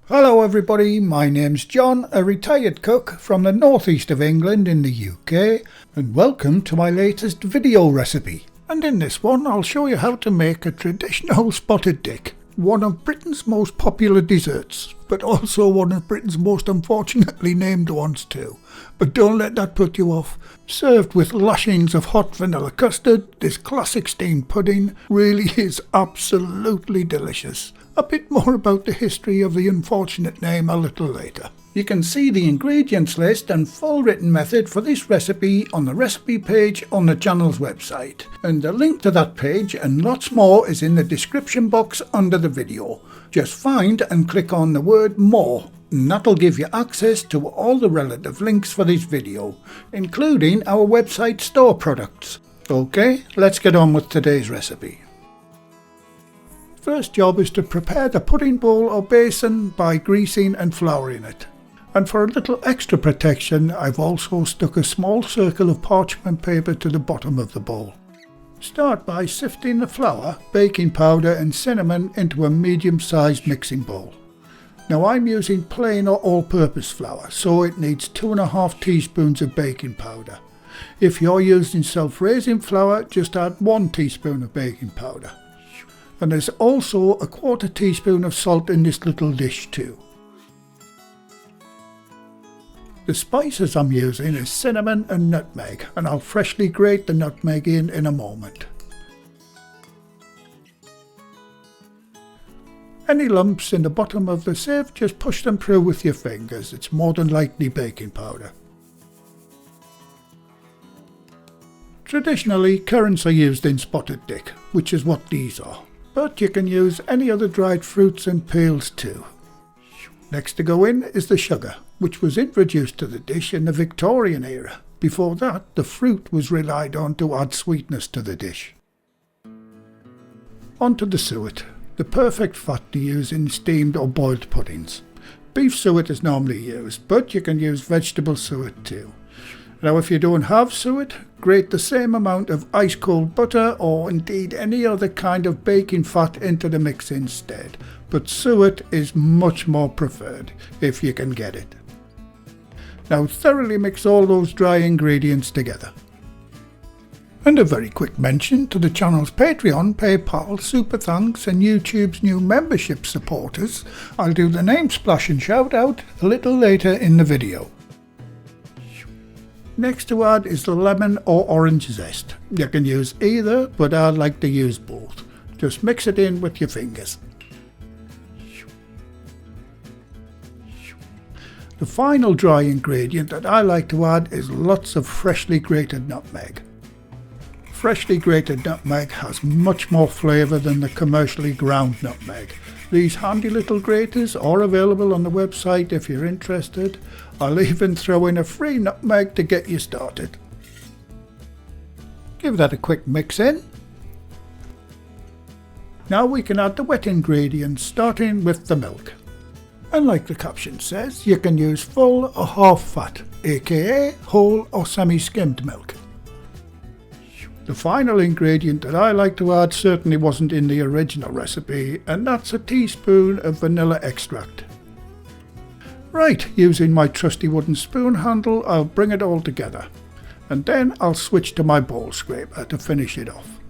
Hello everybody, my name's John, a retired cook from the northeast of England in the UK, and welcome to my latest video recipe. And in this one I'll show you how to make a traditional spotted dick, one of Britain's most popular desserts, but also one of Britain's most unfortunately named ones too. But don't let that put you off. Served with lashings of hot vanilla custard, this classic steamed pudding really is absolutely delicious. A bit more about the history of the unfortunate name a little later. You can see the ingredients list and full written method for this recipe on the recipe page on the channel's website. And the link to that page and lots more is in the description box under the video. Just find and click on the word more, and that'll give you access to all the relative links for this video, including our website store products. Okay, let's get on with today's recipe. First job is to prepare the pudding bowl or basin by greasing and flouring it. And for a little extra protection, I've also stuck a small circle of parchment paper to the bottom of the bowl. Start by sifting the flour, baking powder and cinnamon into a medium-sized mixing bowl. Now I'm using plain or all-purpose flour, so it needs 2.5 teaspoons of baking powder. If you're using self-raising flour, just add 1 teaspoon of baking powder. And there's also a 1/4 teaspoon of salt in this little dish too. The spices I'm using is cinnamon and nutmeg, and I'll freshly grate the nutmeg in a moment. Any lumps in the bottom of the sieve, just push them through with your fingers. It's more than likely baking powder. Traditionally, currants are used in spotted dick, which is what these are. But you can use any other dried fruits and peels too. Next to go in is the sugar, which was introduced to the dish in the Victorian era. Before that, the fruit was relied on to add sweetness to the dish. On to the suet, the perfect fat to use in steamed or boiled puddings. Beef suet is normally used, but you can use vegetable suet too. Now if you don't have suet, grate the same amount of ice cold butter or indeed any other kind of baking fat into the mix instead, but suet is much more preferred if you can get it. Now thoroughly mix all those dry ingredients together. And a very quick mention to the channel's Patreon, PayPal, Super Thanks and YouTube's new membership supporters. I'll do the name splash and shout out a little later in the video. Next to add is the lemon or orange zest. You can use either, but I like to use both. Just mix it in with your fingers. The final dry ingredient that I like to add is lots of freshly grated nutmeg. Freshly grated nutmeg has much more flavour than the commercially ground nutmeg. These handy little graters are available on the website if you're interested. I'll even throw in a free nutmeg to get you started. Give that a quick mix in. Now we can add the wet ingredients, starting with the milk. And like the caption says, you can use full or half fat, aka whole or semi-skimmed milk. The final ingredient that I like to add certainly wasn't in the original recipe, and that's a teaspoon of vanilla extract. Right, using my trusty wooden spoon handle, I'll bring it all together, and then I'll switch to my bowl scraper to finish it off.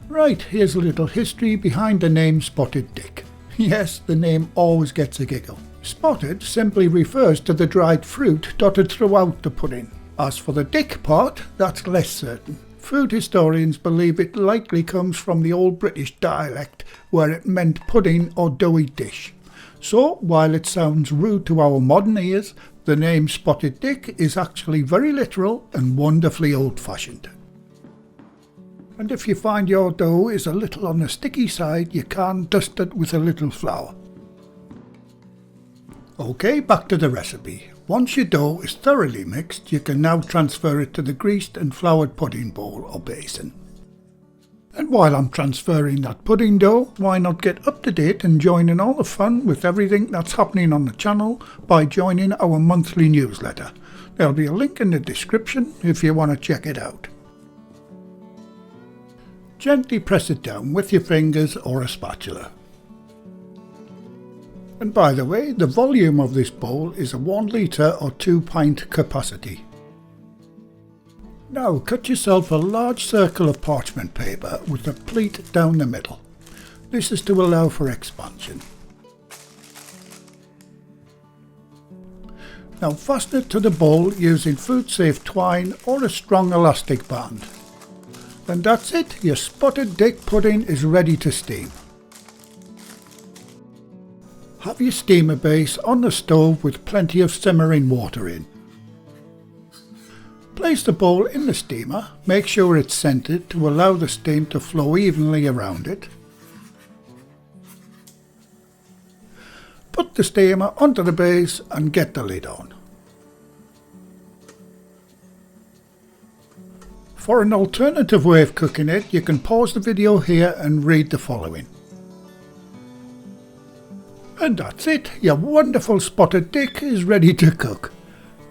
Right, here's a little history behind the name Spotted Dick. Yes, the name always gets a giggle. Spotted simply refers to the dried fruit dotted throughout the pudding. As for the dick part, that's less certain. Food historians believe it likely comes from the Old British dialect, where it meant pudding or doughy dish. So, while it sounds rude to our modern ears, the name Spotted Dick is actually very literal and wonderfully old-fashioned. And if you find your dough is a little on the sticky side, you can dust it with a little flour. Okay, back to the recipe. Once your dough is thoroughly mixed, you can now transfer it to the greased and floured pudding bowl or basin. And while I'm transferring that pudding dough, why not get up to date and join in all the fun with everything that's happening on the channel by joining our monthly newsletter. There'll be a link in the description if you want to check it out. Gently press it down with your fingers or a spatula. And by the way, the volume of this bowl is a 1 litre or 2 pint capacity. Now cut yourself a large circle of parchment paper with a pleat down the middle. This is to allow for expansion. Now fasten it to the bowl using food safe twine or a strong elastic band. And that's it, your spotted dick pudding is ready to steam. Have your steamer base on the stove with plenty of simmering water in. Place the bowl in the steamer, make sure it's centered to allow the steam to flow evenly around it. Put the steamer onto the base and get the lid on. For an alternative way of cooking it, you can pause the video here and read the following. And that's it, your wonderful spotted dick is ready to cook.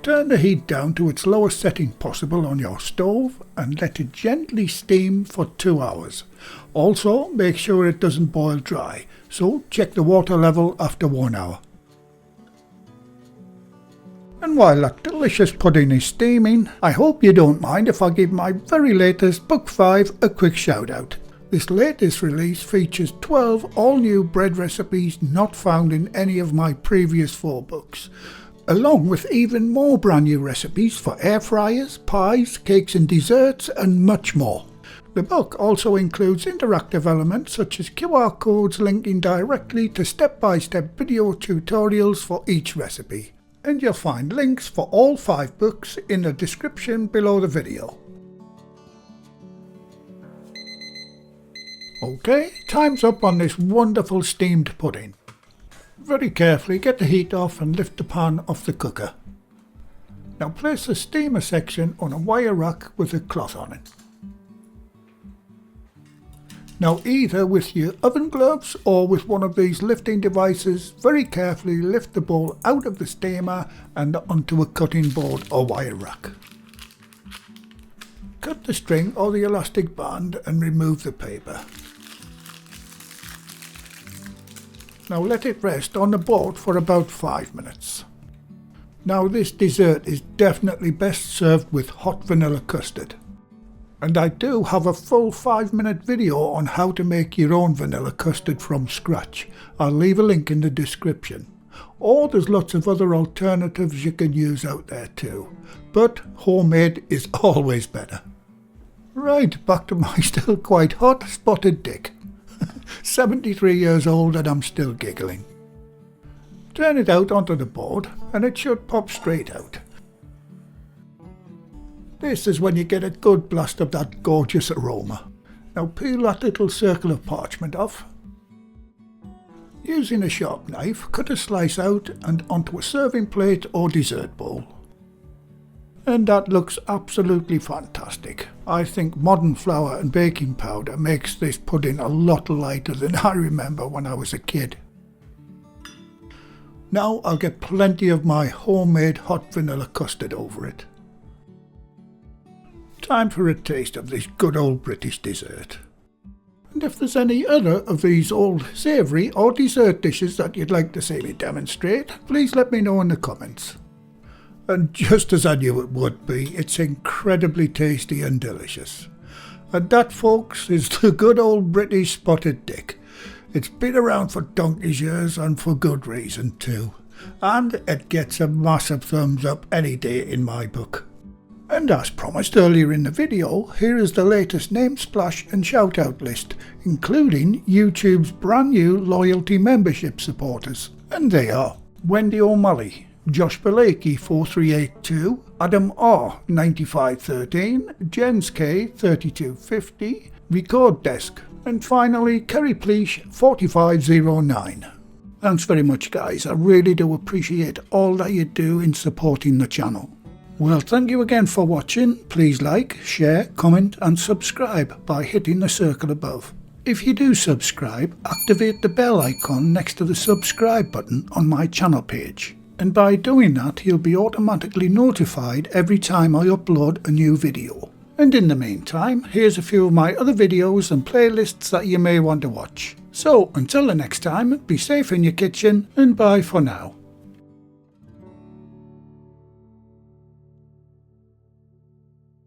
Turn the heat down to its lowest setting possible on your stove and let it gently steam for 2 hours. Also, make sure it doesn't boil dry, so check the water level after 1 hour. And while that delicious pudding is steaming, I hope you don't mind if I give my very latest Book 5 a quick shout out. This latest release features 12 all-new bread recipes not found in any of my previous 4 books, along with even more brand new recipes for air fryers, pies, cakes and desserts, and much more. The book also includes interactive elements such as QR codes linking directly to step-by-step video tutorials for each recipe, and you'll find links for all 5 books in the description below the video. Okay, time's up on this wonderful steamed pudding. Very carefully get the heat off and lift the pan off the cooker. Now place the steamer section on a wire rack with a cloth on it. Now either with your oven gloves or with one of these lifting devices, very carefully lift the bowl out of the steamer and onto a cutting board or wire rack. Cut the string or the elastic band and remove the paper. Now let it rest on the board for about 5 minutes. Now this dessert is definitely best served with hot vanilla custard. And I do have a full 5-minute video on how to make your own vanilla custard from scratch. I'll leave a link in the description. Or there's lots of other alternatives you can use out there too. But homemade is always better. Right, back to my still quite hot spotted dick. 73 years old and I'm still giggling. Turn it out onto the board and it should pop straight out. This is when you get a good blast of that gorgeous aroma. Now peel that little circle of parchment off. Using a sharp knife, cut a slice out and onto a serving plate or dessert bowl. And that looks absolutely fantastic. I think modern flour and baking powder makes this pudding a lot lighter than I remember when I was a kid. Now I'll get plenty of my homemade hot vanilla custard over it. Time for a taste of this good old British dessert. And if there's any other of these old savoury or dessert dishes that you'd like to see me demonstrate, please let me know in the comments. And just as I knew it would be, it's incredibly tasty and delicious. And that, folks, is the good old British spotted dick. It's been around for donkey's years and for good reason too. And it gets a massive thumbs up any day in my book. And as promised earlier in the video, here is the latest name splash and shout out list, including YouTube's brand new loyalty membership supporters. And they are Wendy O'Malley, Josh Balakey 4382, Adam R 9513, Jens K 3250, Record Desk, and finally Kerry Pleash 4509. Thanks very much guys, I really do appreciate all that you do in supporting the channel. Well, thank you again for watching. Please like, share, comment and subscribe by hitting the circle above. If you do subscribe, activate the bell icon next to the subscribe button on my channel page. And by doing that, you'll be automatically notified every time I upload a new video. And in the meantime, here's a few of my other videos and playlists that you may want to watch. So until the next time, be safe in your kitchen and bye for now.